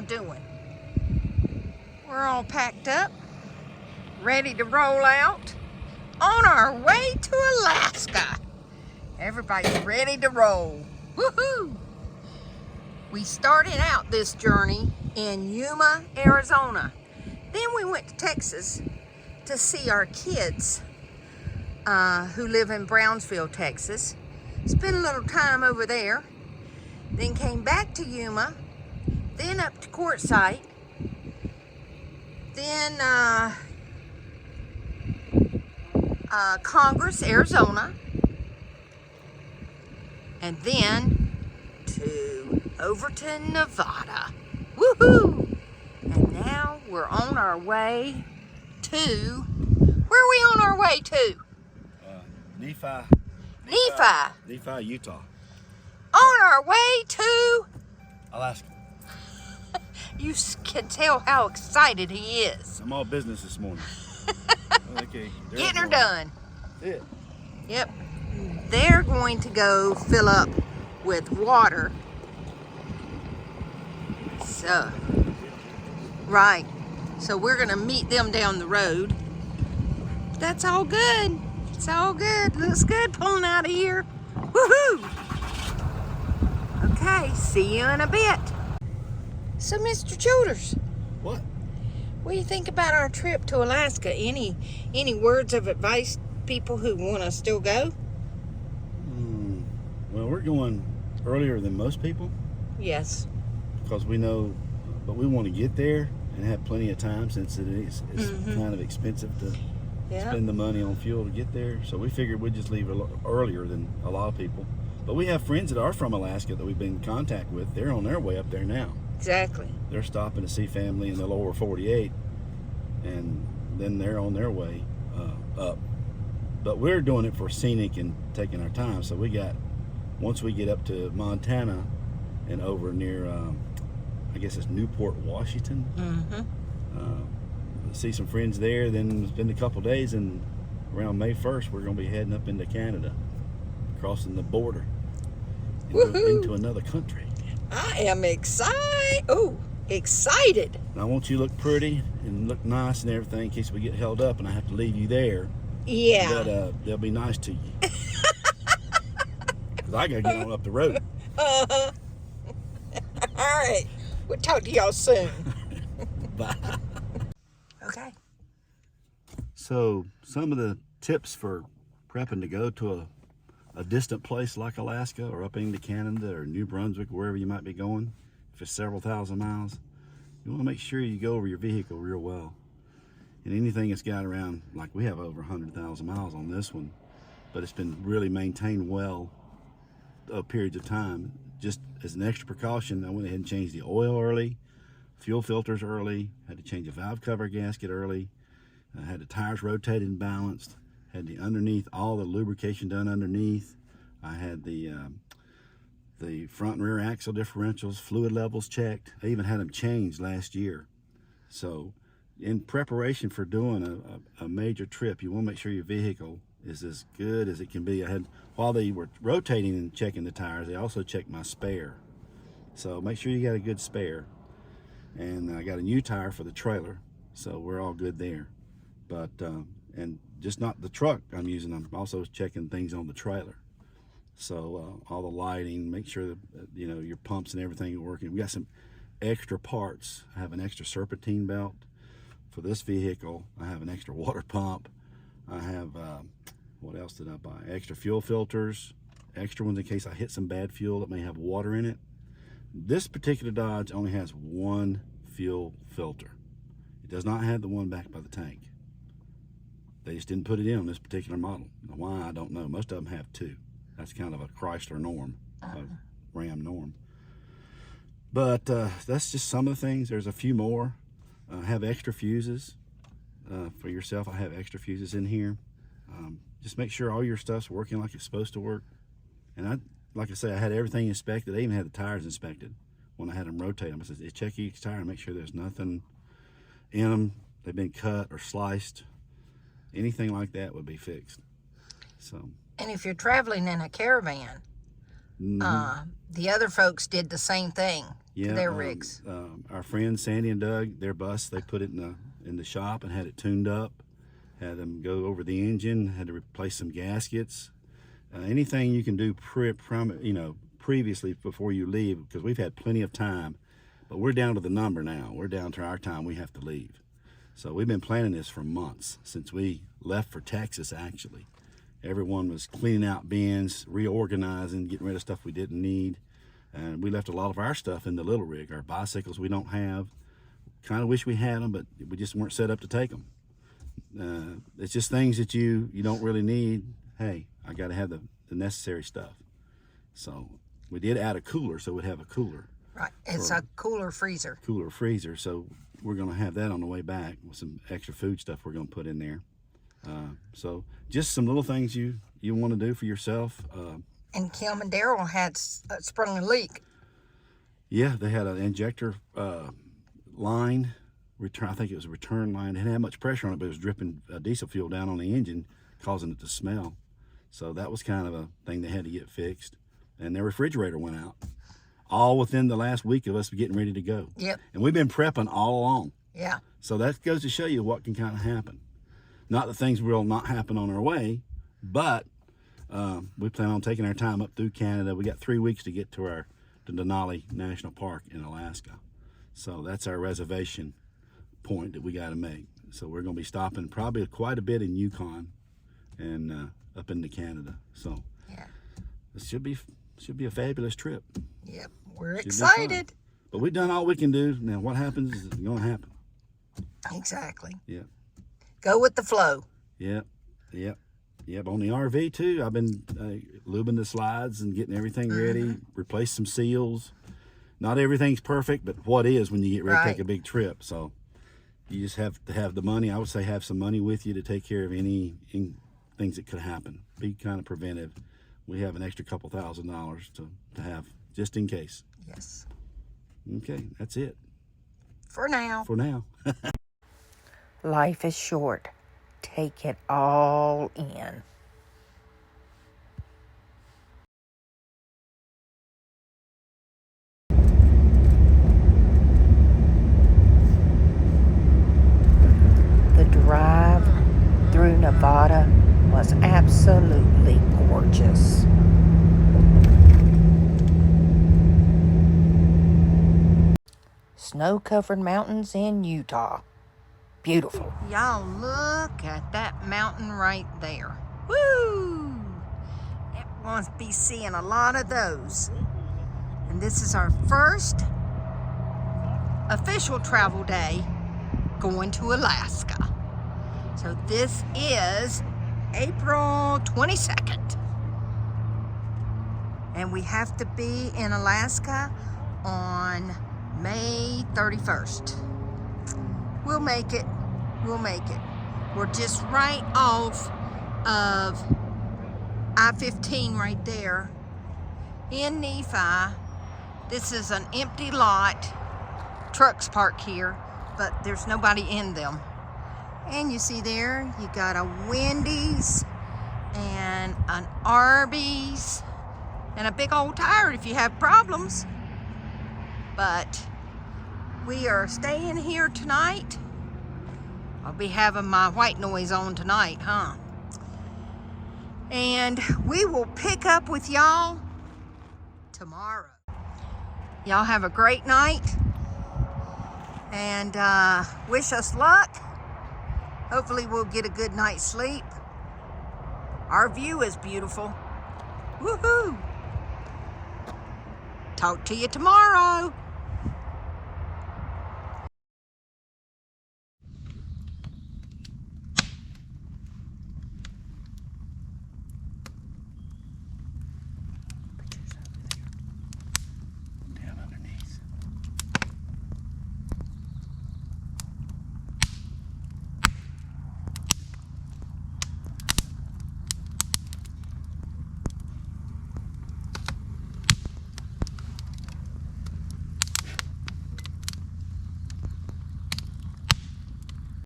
doing? We're all packed up, ready to roll out on our way to Alaska. Everybody's ready to roll. Woohoo! We started out this journey in Yuma, Arizona. Then we went to Texas to see our kids who live in Brownsville, Texas. Spent a little time over there. Then came back to Yuma. Then up to Quartzsite. Then Congress, Arizona. And then to Overton, Nevada. Woohoo! And now we're on our way to, where are we on our way to? Nephi, Utah. On our way to Alaska. You can tell how excited he is. I'm all business this morning. Okay. Getting her done. Yeah. Yep. They're going to go fill up with water. So, right. So we're going to meet them down the road. That's all good. It's all good. Looks good pulling out of here. Woohoo! Okay, see you in a bit. So, Mr. Childers, What? what do you think about our trip to Alaska? Any words of advice, people who want to still go? Well, we're going earlier than most people Yes. because we know, but we want to get there and have plenty of time since it's kind of expensive to Yeah. spend the money on fuel to get there. So we figured we'd just leave earlier than a lot of people. But we have friends that are from Alaska that we've been in contact with. They're on their way up there now. Exactly. They're stopping to see family in the lower 48, and then they're on their way up. But we're doing it for scenic and taking our time. So once we get up to Montana and over near, I guess it's Newport, Washington, see some friends there, then spend a couple days, and around May 1st, we're going to be heading up into Canada, crossing the border into another country. I am excited. And I want you to look pretty and look nice and everything in case we get held up and I have to leave you there. Yeah. But they'll be nice to you. Because I got to get on up the road. All right. We'll talk to y'all soon. Bye. Okay. So some of the tips for prepping to go to a distant place like Alaska or up into Canada or New Brunswick, wherever you might be going, if it's several thousand miles, you want to make sure you go over your vehicle real well. And anything that's got around, like we have over 100,000 miles on this one, but it's been really maintained well periods of time. Just as an extra precaution, I went ahead and changed the oil early, fuel filters early, had to change a valve cover gasket early, had the tires rotated and balanced, had the underneath, all the lubrication done underneath. I had the front and rear axle differentials, fluid levels checked. I even had them changed last year. So in preparation for doing a major trip, you want to make sure your vehicle is as good as it can be. While they were rotating and checking the tires, they also checked my spare. So make sure you got a good spare. And I got a new tire for the trailer, so we're all good there. But and just not the truck I'm using, I'm also checking things on the trailer. So all the lighting, make sure that your pumps and everything are working. We got some extra parts. I have an extra serpentine belt for this vehicle. I have an extra water pump. I have what else did I buy? Extra fuel filters, extra ones in case I hit some bad fuel that may have water in it. This particular Dodge only has one fuel filter. It does not have the one back by the tank. They just didn't put it in on this particular model. Why, I don't know. Most of them have two. That's kind of a Chrysler norm, a Ram norm. But that's just some of the things. There's a few more. Have extra fuses for yourself. I have extra fuses in here. Just make sure all your stuff's working like it's supposed to work. And like I say, I had everything inspected. I even had the tires inspected when I had them rotate them. I said, check each tire and make sure there's nothing in them. They've been cut or sliced. Anything like that would be fixed. So. And if you're traveling in a caravan, The other folks did the same thing to their rigs. Our friends Sandy and Doug, their bus, they put it in the shop and had it tuned up. Had them go over the engine. Had to replace some gaskets. Anything you can do previously before you leave, because we've had plenty of time. But we're down to the number now. We're down to our time we have to leave. So we've been planning this for months, since we left for Texas, actually. Everyone was cleaning out bins, reorganizing, getting rid of stuff we didn't need. And we left a lot of our stuff in the little rig. Our bicycles we don't have. Kind of wish we had them, but we just weren't set up to take them. It's just things that you don't really need. Hey, I got to have the necessary stuff. So we did add a cooler, so we'd have a cooler. Right, it's a cooler freezer. Cooler freezer, so we're going to have that on the way back with some extra food stuff we're going to put in there. So just some little things you want to do for yourself. And Kim and Daryl had sprung a leak. Yeah, they had an injector line. I think it was a return line. It didn't have much pressure on it, but it was dripping diesel fuel down on the engine, causing it to smell. So that was kind of a thing they had to get fixed. And their refrigerator went out, all within the last week of us getting ready to go. Yep. And we've been prepping all along. Yeah. So that goes to show you what can kind of happen. Not that things will not happen on our way, but we plan on taking our time up through Canada. We got 3 weeks to get to Denali National Park in Alaska. So that's our reservation point that we got to make. So we're going to be stopping probably quite a bit in Yukon and up into Canada. So yeah, it should be a fabulous trip. Yep, we're excited. But we've done all we can do. Now what happens is going to happen. Exactly. Yeah. Go with the flow. Yep. On the RV too, I've been lubing the slides and getting everything ready. Replace some seals. Not everything's perfect, but what is when you get ready to take a big trip. So you just have to have the money. I would say have some money with you to take care of any things that could happen. Be kind of preventive. We have an extra couple $1,000s to have just in case. Yes. Okay, that's it. For now. For now. Life is short. Take it all in. The drive through Nevada was absolutely gorgeous. Snow-covered mountains in Utah. Beautiful. Y'all look at that mountain right there. Woo! Everyone's be seeing a lot of those. And this is our first official travel day going to Alaska. So this is April 22nd. And we have to be in Alaska on May 31st. We'll make it. We'll make it. We're just right off of I-15 right there in Nephi. This is an empty lot. Trucks park here, but there's nobody in them. And you see there, you got a Wendy's and an Arby's and a big old tire if you have problems. But we are staying here tonight. I'll be having my white noise on tonight, huh? And we will pick up with y'all tomorrow. Y'all have a great night. And wish us luck. Hopefully we'll get a good night's sleep. Our view is beautiful. Woohoo! Talk to you tomorrow.